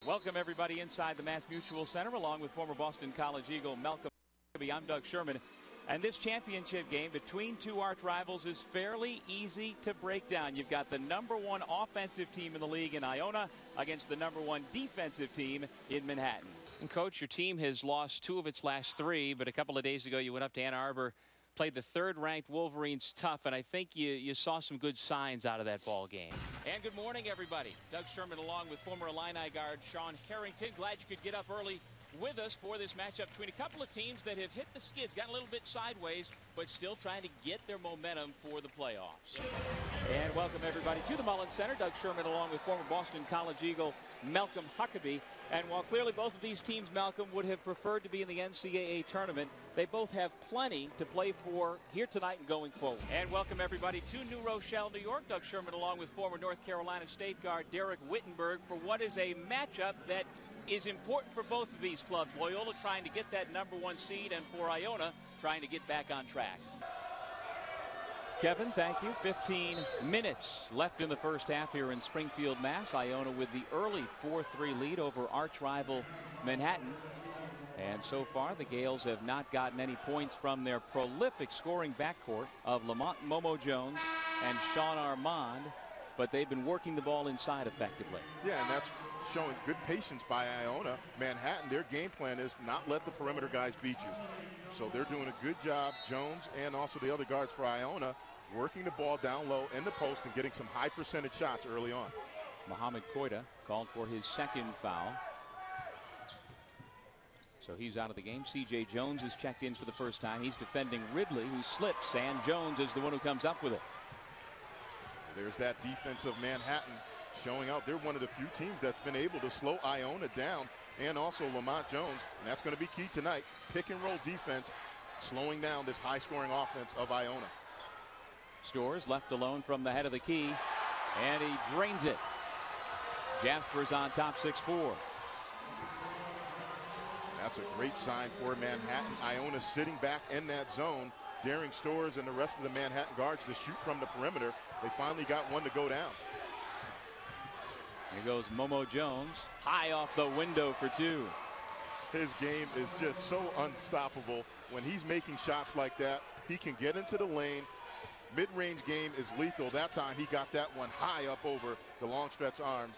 Welcome everybody inside the Mass Mutual Center along with former Boston College Eagle Malcolm Huckabee. I'm Doug Sherman. And this championship game between two arch rivals is fairly easy to break down. You've got the #1 offensive team in the league in Iona against the #1 defensive team in Manhattan. And Coach, your team has lost 2 of its last 3, but a couple of days ago you went up to Ann Arbor, played the 3rd-ranked Wolverines tough, and I think you saw some good signs out of that ball game. And good morning, everybody. Doug Sherman along with former Illini guard Sean Harrington. Glad you could get up early with us for this matchup between a couple of teams that have hit the skids, gotten a little bit sideways, but still trying to get their momentum for the playoffs. And welcome everybody to the Mullins Center. Doug Sherman along with former Boston College Eagle Malcolm Huckabee. And while clearly both of these teams, Malcolm, would have preferred to be in the NCAA tournament, they both have plenty to play for here tonight and going forward. And welcome everybody to New Rochelle, New York. Doug Sherman along with former North Carolina State guard Derek Wittenberg for what is a matchup that is important for both of these clubs. Loyola trying to get that #1 seed, and for Iona trying to get back on track. Kevin, thank you. 15 minutes left in the first half here in Springfield, Mass. Iona with the early 4-3 lead over arch rival Manhattan. And so far, the Gales have not gotten any points from their prolific scoring backcourt of Lamont Momo Jones and Sean Armand, but they've been working the ball inside effectively. Yeah, and that's showing good patience by Iona. Manhattan, their game plan is not let the perimeter guys beat you. So they're doing a good job, Jones and also the other guards for Iona, working the ball down low in the post and getting some high percentage shots early on. Mohamed Koita called for his 2nd foul. So he's out of the game. C.J. Jones is checked in for the first time. He's defending Ridley, who slips, and Jones is the one who comes up with it. There's that defense of Manhattan showing out. They're one of the few teams that's been able to slow Iona down, and also Lamont Jones, and that's going to be key tonight. Pick and roll defense, slowing down this high scoring offense of Iona. Stores left alone from the head of the key, and he drains it. Jasper's on top 6-4. That's a great sign for Manhattan. Iona sitting back in that zone, daring Stores and the rest of the Manhattan guards to shoot from the perimeter. They finally got one to go down. Here goes Momo Jones, high off the window for 2. His game is just so unstoppable. When he's making shots like that, he can get into the lane. Mid-range game is lethal. That time he got that one high up over the long stretch arms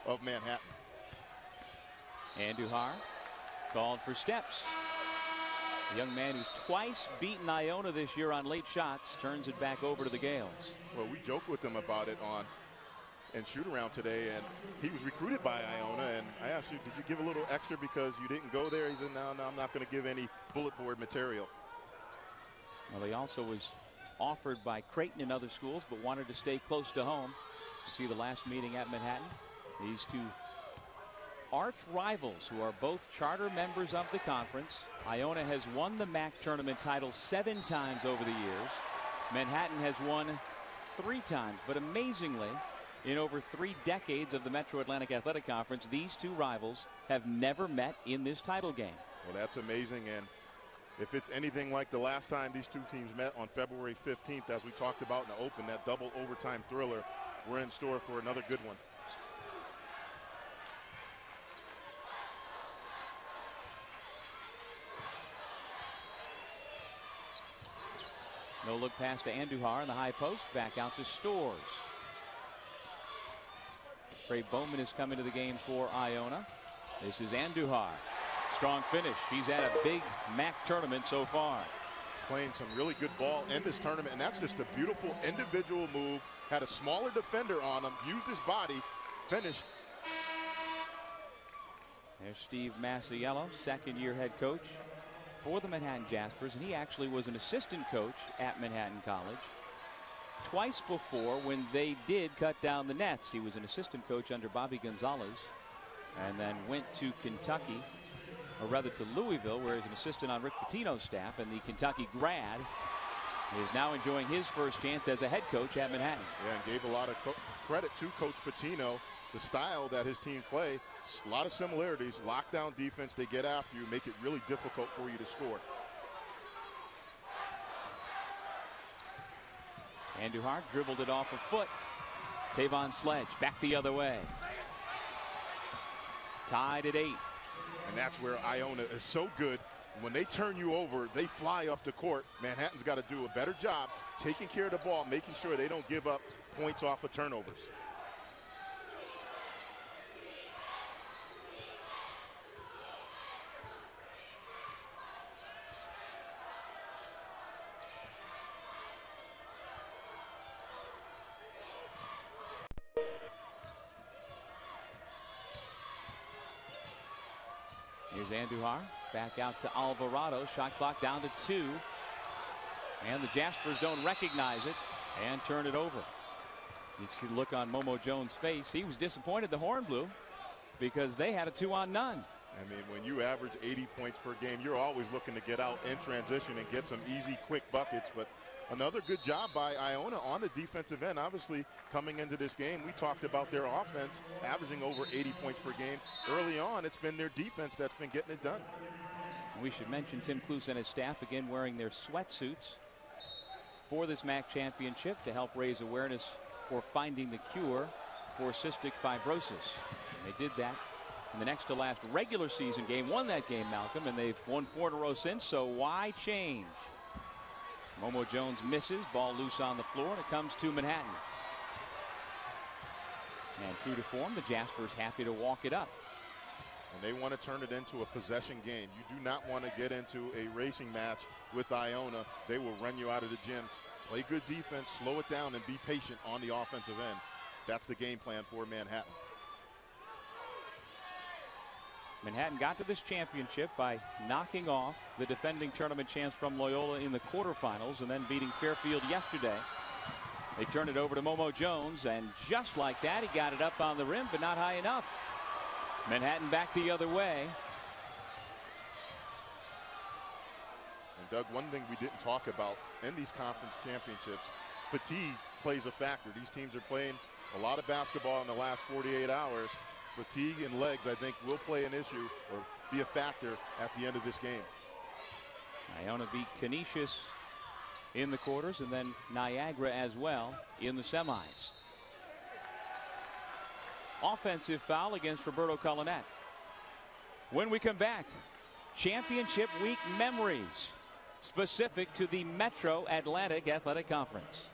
of Manhattan. Andujar called for steps. The young man who's twice beaten Iona this year on late shots turns it back over to the Gales. Well, we joked with him about it and shoot around today, and he was recruited by Iona, and I asked you, did you give a little extra because you didn't go there? He said, no, I'm not going to give any bullet board material. Well, he also was offered by Creighton and other schools, but wanted to stay close to home. You see the last meeting at Manhattan. These two arch rivals who are both charter members of the conference. Iona has won the MAC tournament title 7 times over the years. Manhattan has won 3 times, but amazingly, in over 3 decades of the Metro Atlantic Athletic Conference, these two rivals have never met in this title game. Well, that's amazing, and if it's anything like the last time these two teams met on February 15th, as we talked about in the open, that double overtime thriller, we're in store for another good one. No look pass to Andujar in the high post. Back out to Stores. Trey Bowman is coming to the game for Iona. This is Andujar. Strong finish. He's had a big MAC tournament so far. Playing some really good ball in this tournament, and that's just a beautiful individual move. Had a smaller defender on him, used his body, finished. There's Steve Masiello, 2nd-year head coach for the Manhattan Jaspers, and he actually was an assistant coach at Manhattan College twice before when they did cut down the nets. He was an assistant coach under Bobby Gonzalez and then went to Kentucky, or rather to Louisville, where he's an assistant on Rick Pitino's staff, and the Kentucky grad is now enjoying his first chance as a head coach at Manhattan. Yeah, and gave a lot of credit to Coach Pitino. The style that his team play, a lot of similarities. Lockdown defense, they get after you, make it really difficult for you to score. Andujar dribbled it off a foot. Tavon Sledge back the other way. Tied at 8. And that's where Iona is so good. When they turn you over, they fly up the court. Manhattan's got to do a better job taking care of the ball, making sure they don't give up points off of turnovers. Here's Andujar back out to Alvarado. Shot clock down to 2. And the Jaspers don't recognize it and turn it over. You can see the look on Momo Jones' face. He was disappointed the horn blew because they had a 2-on-none. I mean, when you average 80 points per game, you're always looking to get out in transition and get some easy, quick buckets. But another good job by Iona on the defensive end. Obviously, coming into this game, we talked about their offense averaging over 80 points per game. Early on, it's been their defense that's been getting it done. We should mention Tim Kluse and his staff again wearing their sweatsuits for this MAC championship to help raise awareness for finding the cure for cystic fibrosis. And they did that in the next to last regular season game. Won that game, Malcolm, and they've won 4 in a row since, so why change? Momo Jones misses, ball loose on the floor, and it comes to Manhattan. And true to form, the Jaspers happy to walk it up. And they want to turn it into a possession game. You do not want to get into a racing match with Iona. They will run you out of the gym. Play good defense, slow it down, and be patient on the offensive end. That's the game plan for Manhattan. Manhattan got to this championship by knocking off the defending tournament champs from Loyola in the quarterfinals and then beating Fairfield yesterday. They turned it over to Momo Jones, and just like that, he got it up on the rim, but not high enough. Manhattan back the other way. And Doug, one thing we didn't talk about in these conference championships, fatigue plays a factor. These teams are playing a lot of basketball in the last 48 hours. Fatigue and legs, I think, will play an issue or be a factor at the end of this game. Iona beat Canisius in the quarters and then Niagara as well in the semis. Offensive foul against Roberto Collinet. When we come back, championship week memories specific to the Metro Atlantic Athletic Conference.